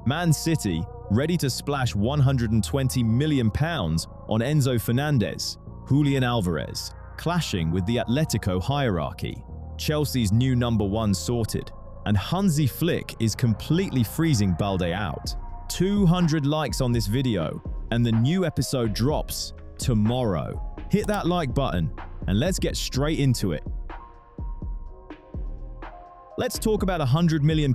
Man City, ready to splash £120 million on Enzo Fernandez, Julian Alvarez, clashing with the Atletico hierarchy. Chelsea's new #1 sorted, and Hansi Flick is completely freezing Balde out. 200 likes on this video, and the new episode drops tomorrow. Hit that like button, and let's get straight into it. Let's talk about £100 million.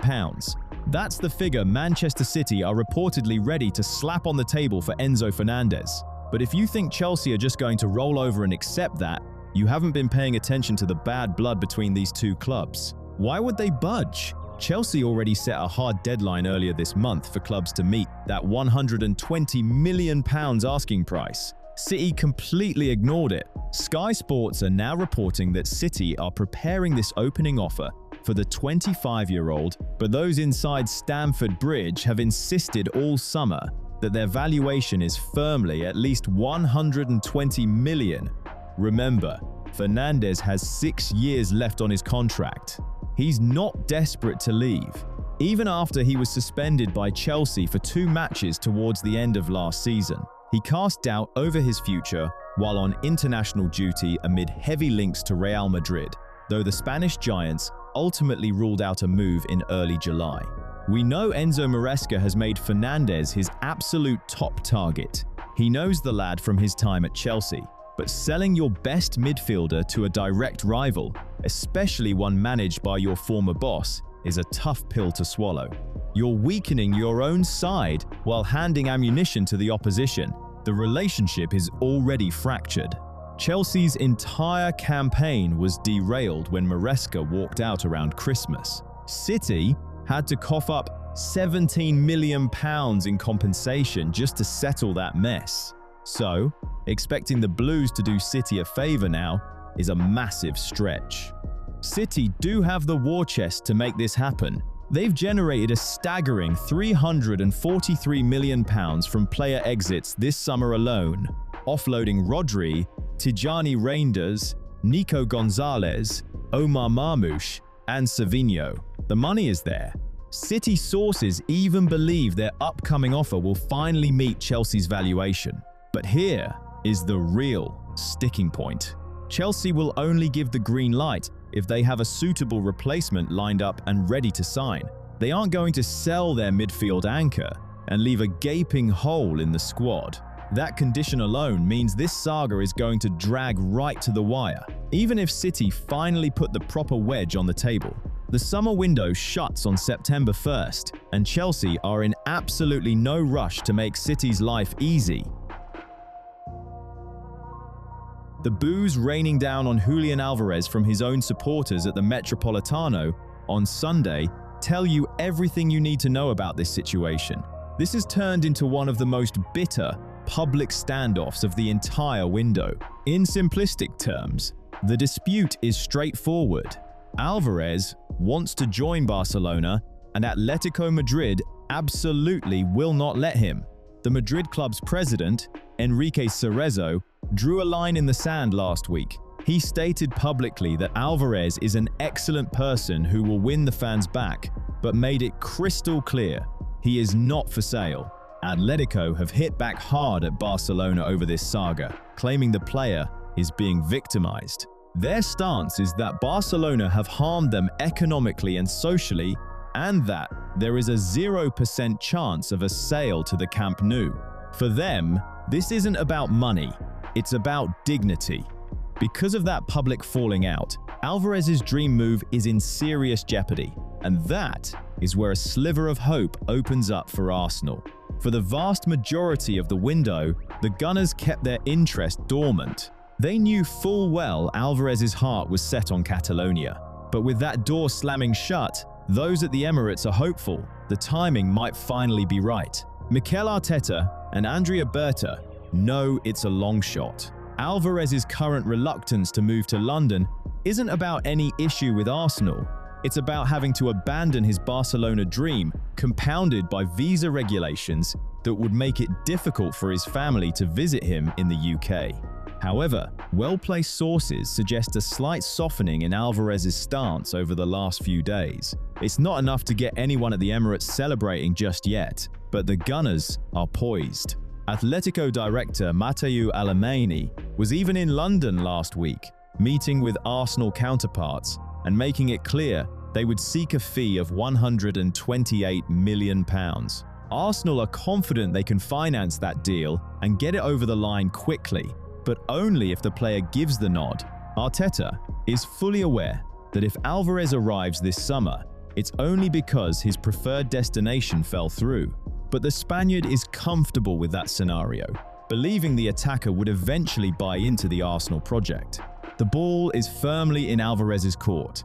That's the figure Manchester City are reportedly ready to slap on the table for Enzo Fernandez. But if you think Chelsea are just going to roll over and accept that, you haven't been paying attention to the bad blood between these two clubs. Why would they budge? Chelsea already set a hard deadline earlier this month for clubs to meet that £120 million asking price. City completely ignored it. Sky Sports are now reporting that City are preparing this opening offer for the 25-year-old, but those inside Stamford Bridge have insisted all summer that their valuation is firmly at least £120 million. Remember, Fernandez has 6 years left on his contract. He's not desperate to leave, even after he was suspended by Chelsea for 2 matches towards the end of last season. He cast doubt over his future while on international duty amid heavy links to Real Madrid, though the Spanish giants ultimately ruled out a move in early July. We know Enzo Maresca has made Fernandez his absolute top target. He knows the lad from his time at Chelsea, but selling your best midfielder to a direct rival, especially one managed by your former boss, is a tough pill to swallow. You're weakening your own side while handing ammunition to the opposition. The relationship is already fractured. Chelsea's entire campaign was derailed when Maresca walked out around Christmas. City had to cough up £17 million in compensation just to settle that mess. So, expecting the Blues to do City a favour now is a massive stretch. City do have the war chest to make this happen. They've generated a staggering £343 million from player exits this summer alone, offloading Rodri, Tijani Reinders, Nico Gonzalez, Omar Marmoush, and Savinho. The money is there. City sources even believe their upcoming offer will finally meet Chelsea's valuation. But here is the real sticking point. Chelsea will only give the green light if they have a suitable replacement lined up and ready to sign. They aren't going to sell their midfield anchor and leave a gaping hole in the squad. That condition alone means this saga is going to drag right to the wire, even if City finally put the proper wedge on the table. The summer window shuts on September 1st, and Chelsea are in absolutely no rush to make City's life easy. The boos raining down on Julian Alvarez from his own supporters at the Metropolitano on Sunday tell you everything you need to know about this situation. This has turned into one of the most bitter public standoffs of the entire window. In simplistic terms, the dispute is straightforward. Alvarez wants to join Barcelona, and Atletico Madrid absolutely will not let him. The Madrid club's president, Enrique Cerezo, drew a line in the sand last week. He stated publicly that Alvarez is an excellent person who will win the fans back, but made it crystal clear he is not for sale. Atletico have hit back hard at Barcelona over this saga, claiming the player is being victimized. Their stance is that Barcelona have harmed them economically and socially, and that there is a 0% chance of a sale to the Camp Nou. For them, this isn't about money, it's about dignity. Because of that public falling out, Alvarez's dream move is in serious jeopardy, and that is where a sliver of hope opens up for Arsenal. For the vast majority of the window, the Gunners kept their interest dormant. They knew full well Alvarez's heart was set on Catalonia. But with that door slamming shut, those at the Emirates are hopeful the timing might finally be right. Mikel Arteta and Andrea Berta know it's a long shot. Alvarez's current reluctance to move to London isn't about any issue with Arsenal. It's about having to abandon his Barcelona dream, compounded by visa regulations that would make it difficult for his family to visit him in the UK. However, well-placed sources suggest a slight softening in Alvarez's stance over the last few days. It's not enough to get anyone at the Emirates celebrating just yet, but the Gunners are poised. Atletico director Mateu Alemany was even in London last week, meeting with Arsenal counterparts and making it clear they would seek a fee of £128 million. Arsenal are confident they can finance that deal and get it over the line quickly, but only if the player gives the nod. Arteta is fully aware that if Alvarez arrives this summer, it's only because his preferred destination fell through. But the Spaniard is comfortable with that scenario, believing the attacker would eventually buy into the Arsenal project. The ball is firmly in Alvarez's court.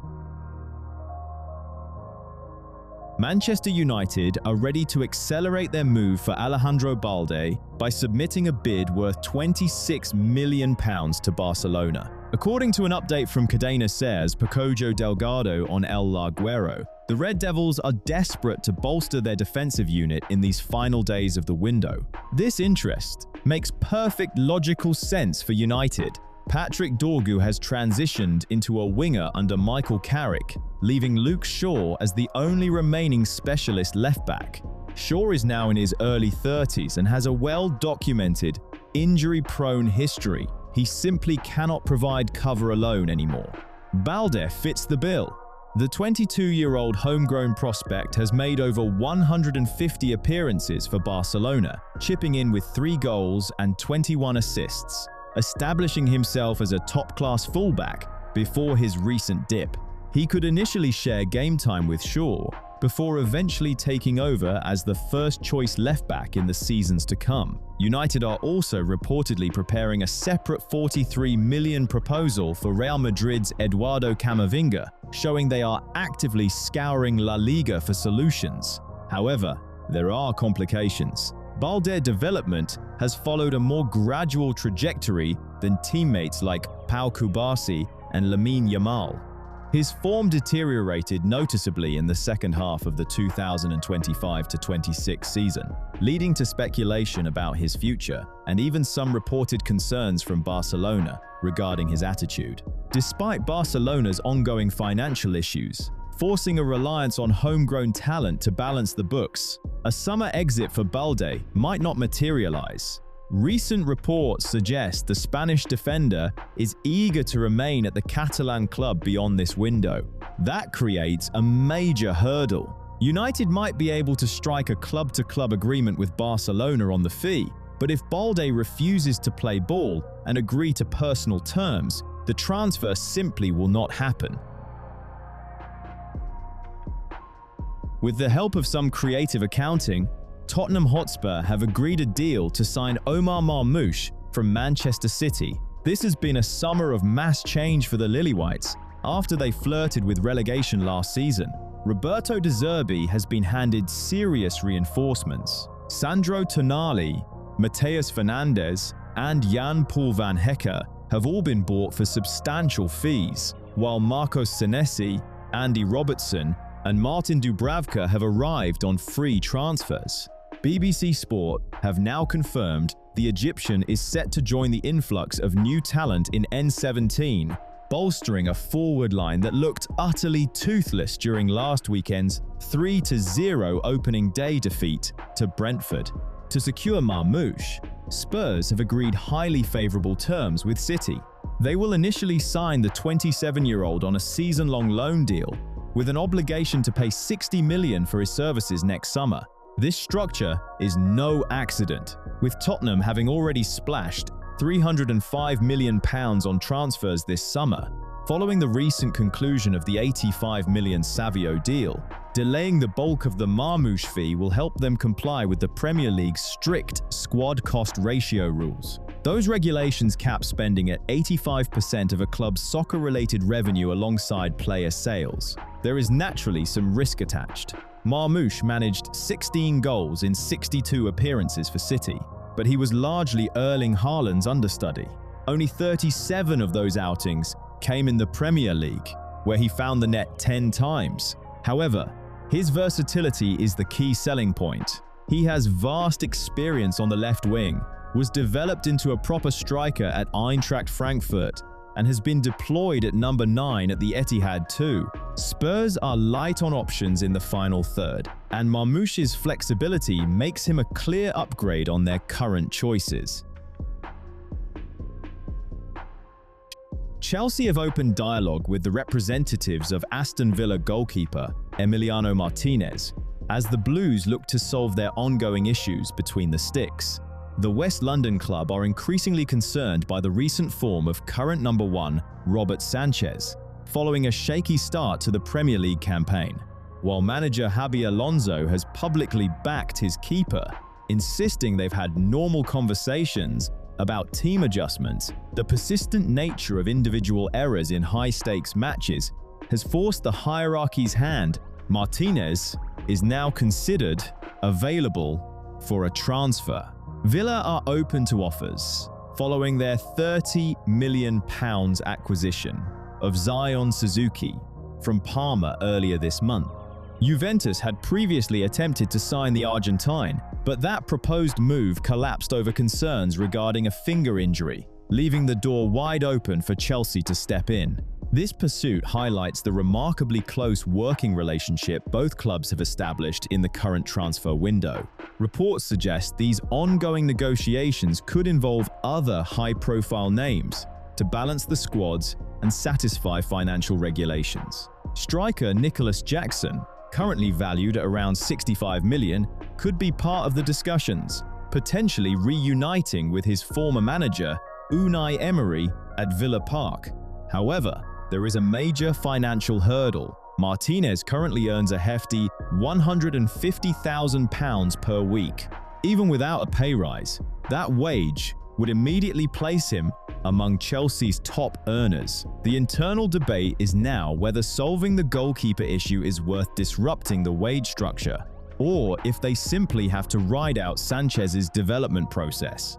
Manchester United are ready to accelerate their move for Alejandro Balde by submitting a bid worth £26 million to Barcelona. According to an update from Cadena SER's Pacojo Delgado on El Larguero, the Red Devils are desperate to bolster their defensive unit in these final days of the window. This interest makes perfect logical sense for United. Patrick Dorgu has transitioned into a winger under Michael Carrick, leaving Luke Shaw as the only remaining specialist left-back. Shaw is now in his early 30s and has a well-documented, injury-prone history. He simply cannot provide cover alone anymore. Balde fits the bill. The 22-year-old homegrown prospect has made over 150 appearances for Barcelona, chipping in with 3 goals and 21 assists, establishing himself as a top-class fullback before his recent dip. He could initially share game time with Shaw, before eventually taking over as the first-choice left-back in the seasons to come. United are also reportedly preparing a separate £43 million proposal for Real Madrid's Eduardo Camavinga, showing they are actively scouring La Liga for solutions. However, there are complications. Balde's development has followed a more gradual trajectory than teammates like Pau Kubasi and Lamine Yamal. His form deteriorated noticeably in the second half of the 2025-26 season, leading to speculation about his future and even some reported concerns from Barcelona regarding his attitude. Despite Barcelona's ongoing financial issues, forcing a reliance on homegrown talent to balance the books, a summer exit for Balde might not materialize. Recent reports suggest the Spanish defender is eager to remain at the Catalan club beyond this window. That creates a major hurdle. United might be able to strike a club-to-club agreement with Barcelona on the fee, but if Balde refuses to play ball and agree to personal terms, the transfer simply will not happen. With the help of some creative accounting, Tottenham Hotspur have agreed a deal to sign Omar Marmoush from Manchester City. This has been a summer of mass change for the Lily-Whites after they flirted with relegation last season. Roberto De Zerbi has been handed serious reinforcements. Sandro Tonali, Matheus Fernandes, and Jan-Paul van Hecke have all been bought for substantial fees, while Marcos Senesi, Andy Robertson, and Martin Dubravka have arrived on free transfers. BBC Sport have now confirmed the Egyptian is set to join the influx of new talent in N17, bolstering a forward line that looked utterly toothless during last weekend's 3-0 opening day defeat to Brentford. To secure Marmoush, Spurs have agreed highly favourable terms with City. They will initially sign the 27-year-old on a season-long loan deal, with an obligation to pay £60 million for his services next summer. This structure is no accident, with Tottenham having already splashed £305 million on transfers this summer, following the recent conclusion of the £85 million Savio deal. Delaying the bulk of the Marmoush fee will help them comply with the Premier League's strict squad cost ratio rules. Those regulations cap spending at 85% of a club's soccer-related revenue alongside player sales. There is naturally some risk attached. Marmoush managed 16 goals in 62 appearances for City, but he was largely Erling Haaland's understudy. Only 37 of those outings came in the Premier League, where he found the net 10 times. However, his versatility is the key selling point. He has vast experience on the left wing, was developed into a proper striker at Eintracht Frankfurt and has been deployed at number 9 at the Etihad too. Spurs are light on options in the final third, and Marmoush's flexibility makes him a clear upgrade on their current choices. Chelsea have opened dialogue with the representatives of Aston Villa goalkeeper Emiliano Martinez as the Blues look to solve their ongoing issues between the sticks. The West London club are increasingly concerned by the recent form of current number 1 Robert Sanchez, following a shaky start to the Premier League campaign, while manager Xabi Alonso has publicly backed his keeper, insisting they've had normal conversations about team adjustments. The persistent nature of individual errors in high-stakes matches has forced the hierarchy's hand. Martinez is now considered available for a transfer. Villa are open to offers following their £30 million acquisition of Zion Suzuki from Parma earlier this month. Juventus had previously attempted to sign the Argentine, but that proposed move collapsed over concerns regarding a finger injury, leaving the door wide open for Chelsea to step in. This pursuit highlights the remarkably close working relationship both clubs have established in the current transfer window. Reports suggest these ongoing negotiations could involve other high-profile names to balance the squads and satisfy financial regulations. Striker Nicholas Jackson, currently valued at around $65 million, could be part of the discussions, potentially reuniting with his former manager Unai Emery at Villa Park. However, there is a major financial hurdle. Martinez currently earns a hefty £150,000 per week. Even without a pay rise, that wage would immediately place him among Chelsea's top earners. The internal debate is now whether solving the goalkeeper issue is worth disrupting the wage structure, or if they simply have to ride out Sanchez's development process.